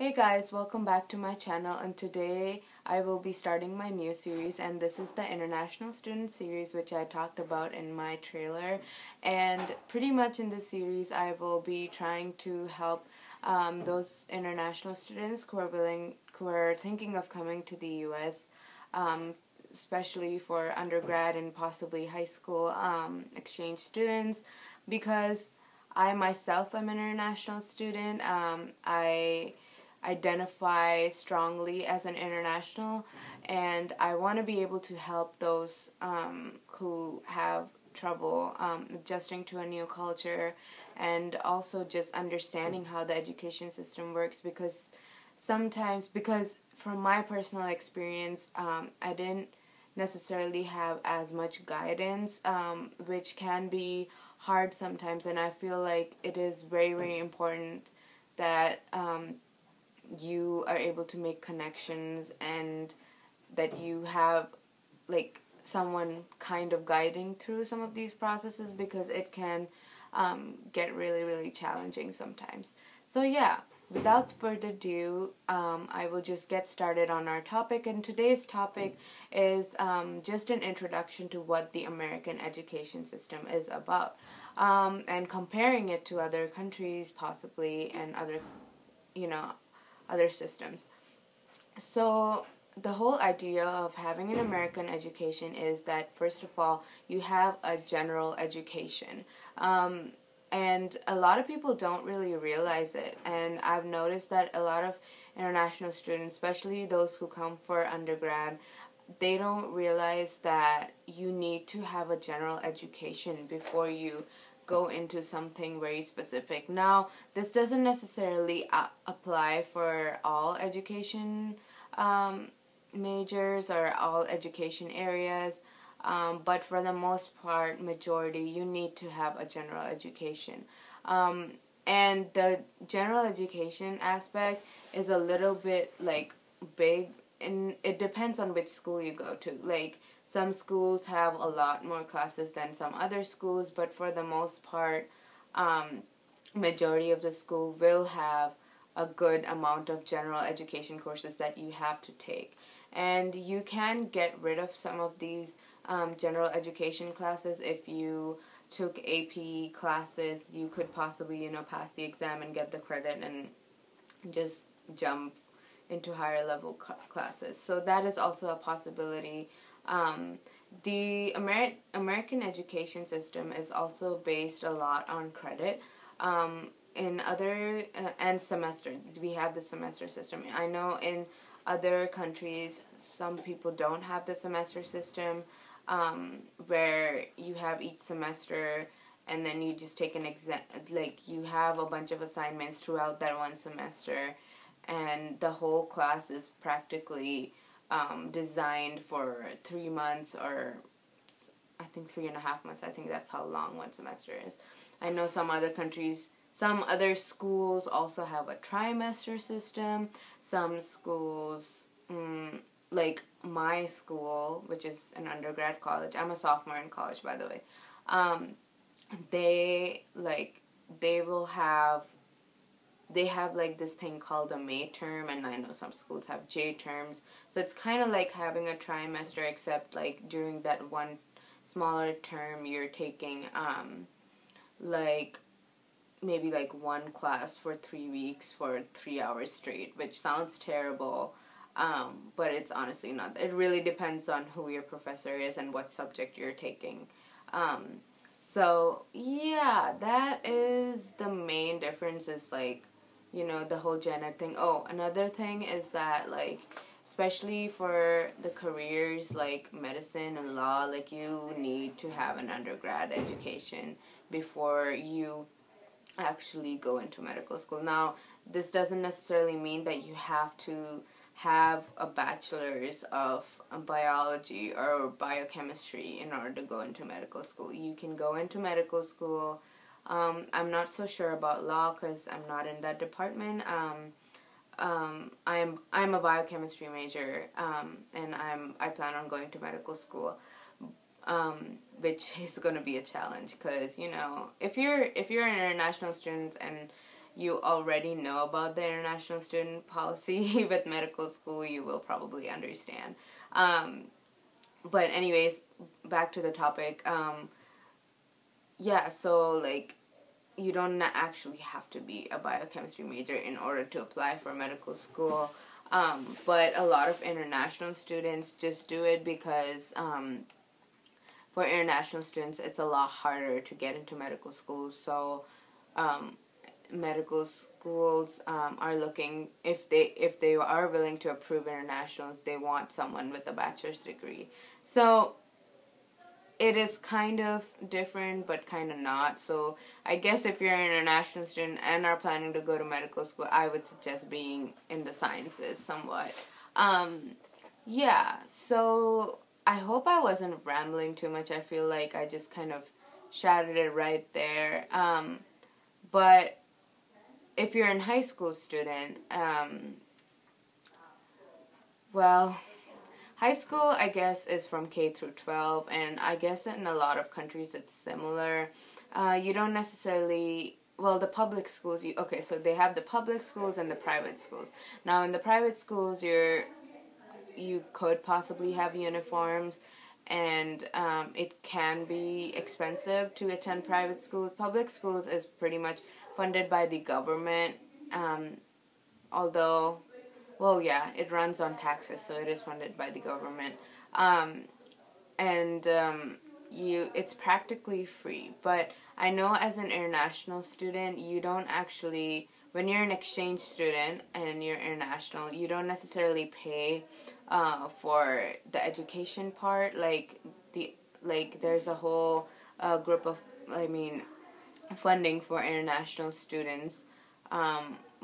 Hey guys, welcome back to my channel, and today I will be starting my new series, and this is the International Student Series, which I talked about in my trailer. And pretty much in this series I will be trying to help those international students who are thinking of coming to the US, especially for undergrad and possibly high school exchange students, because I myself am an international student. I identify strongly as an international, and I want to be able to help those who have trouble adjusting to a new culture, and also just understanding how the education system works, because from my personal experience, I didn't necessarily have as much guidance, which can be hard sometimes, and I feel like it is very, very important that you are able to make connections and that you have like someone kind of guiding through some of these processes, because it can get really, really challenging sometimes. So yeah, without further ado, I will just get started on our topic, and today's topic is just an introduction to what the American education system is about, and comparing it to other countries possibly, and other systems. So the whole idea of having an American education is that, first of all, you have a general education. And a lot of people don't really realize it. And I've noticed that a lot of international students, especially those who come for undergrad, they don't realize that you need to have a general education before you go into something very specific. Now, this doesn't necessarily apply for all education majors or all education areas, but for the most part, majority, you need to have a general education. And the general education aspect is a little bit like big, and it depends on which school you go to. Like, some schools have a lot more classes than some other schools, but for the most part, majority of the school will have a good amount of general education courses that you have to take. And you can get rid of some of these general education classes. If you took AP classes, you could possibly, pass the exam and get the credit and just jump into higher level classes. So that is also a possibility. The American education system is also based a lot on credit. In other and semester, we have the semester system. I know in other countries, some people don't have the semester system, where you have each semester and then you just take an exam. Like, you have a bunch of assignments throughout that one semester, and the whole class is practically designed for 3 months, or I think 3.5 months. I think that's how long one semester is. I know some other schools also have a trimester system. Some schools, like my school, which is an undergrad college, I'm a sophomore in college, by the way, they have like this thing called a May term, and I know some schools have J terms. So it's kind of like having a trimester, except like during that one smaller term you're taking like maybe like one class for 3 weeks for 3 hours straight, which sounds terrible, but it's honestly not. It really depends on who your professor is and what subject you're taking. So yeah, that is the main difference, is like, the whole gender thing. Oh, another thing is that, like, especially for the careers like medicine and law, like, you need to have an undergrad education before you actually go into medical school. Now, this doesn't necessarily mean that you have to have a bachelor's of biology or biochemistry in order to go into medical school. You can go into medical school. I'm not so sure about law because I'm not in that department. I'm a biochemistry major, and I plan on going to medical school, which is going to be a challenge because, if you're an international student and you already know about the international student policy with medical school, you will probably understand. But anyways, back to the topic. Yeah, so like you don't actually have to be a biochemistry major in order to apply for medical school. But a lot of international students just do it because for international students it's a lot harder to get into medical school. So medical schools are looking, if they are willing to approve internationals, they want someone with a bachelor's degree. So it is kind of different, but kind of not. So I guess if you're an international student and are planning to go to medical school, I would suggest being in the sciences somewhat. Yeah, so I hope I wasn't rambling too much. I feel like I just kind of shouted it right there. But if you're a high school student, well, high school, I guess, is from K through 12, and I guess in a lot of countries it's similar. You don't necessarily, well, the public schools, okay, so they have the public schools and the private schools. Now, in the private schools, you could possibly have uniforms, and it can be expensive to attend private schools. Public schools is pretty much funded by the government, although... Well, yeah, it runs on taxes, so it is funded by the government. It's practically free. But I know as an international student, you don't actually, when you're an exchange student and you're international, you don't necessarily pay for the education part. There's a whole group of, funding for international students,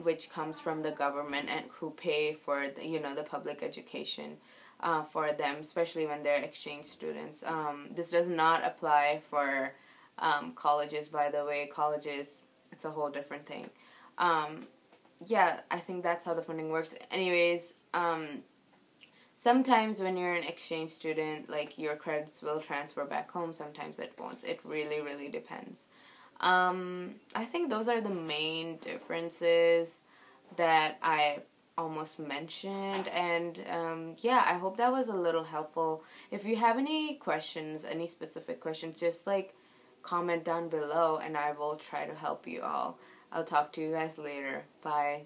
which comes from the government and who pay for the public education for them, especially when they're exchange students. This does not apply for colleges, by the way. Colleges, it's a whole different thing. Yeah, I think that's how the funding works. Anyways, sometimes when you're an exchange student, like, your credits will transfer back home. Sometimes it won't. It really, really depends. I think those are the main differences that I almost mentioned, and yeah, I hope that was a little helpful. If you have any questions, any specific questions, just comment down below and I will try to help you all. I'll talk to you guys later. Bye.